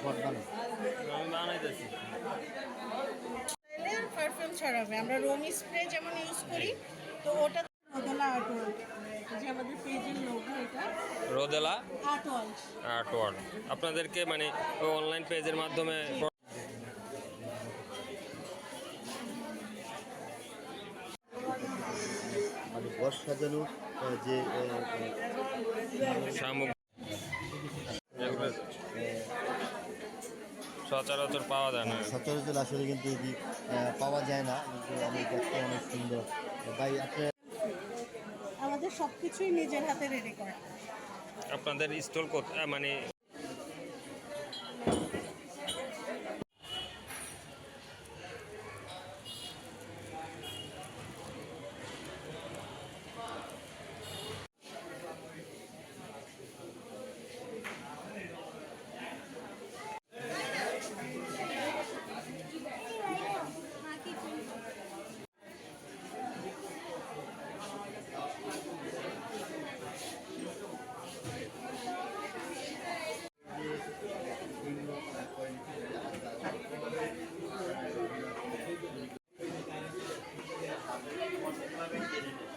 পট বানাই? আমি বানাইতেছি। পারফিউম ছড়াবে, আমরা রোম স্প্রে যেমন ইউজ করি, তো ওটা রোদেলা আর্টওয়ার্ক, যে আমাদের পেজের লোগো এটা রোদেলা আর্টওয়ার্ক। আর্টওয়ার্ক আপনাদেরকে মানে অনলাইন পেজের মাধ্যমে মানে ঘর সাজানো যে সামগ্রী যেগুলো সচরাচর পাওয়া যায় না। সচরাচর আসলে কিন্তু এটি পাওয়া যায় না, কিন্তু আমি দেখতে অনেক সুন্দর। ভাই আপনি আমাদের সব কিছুই নিজের হাতে রেডি করা। আপনাদের স্টল মানে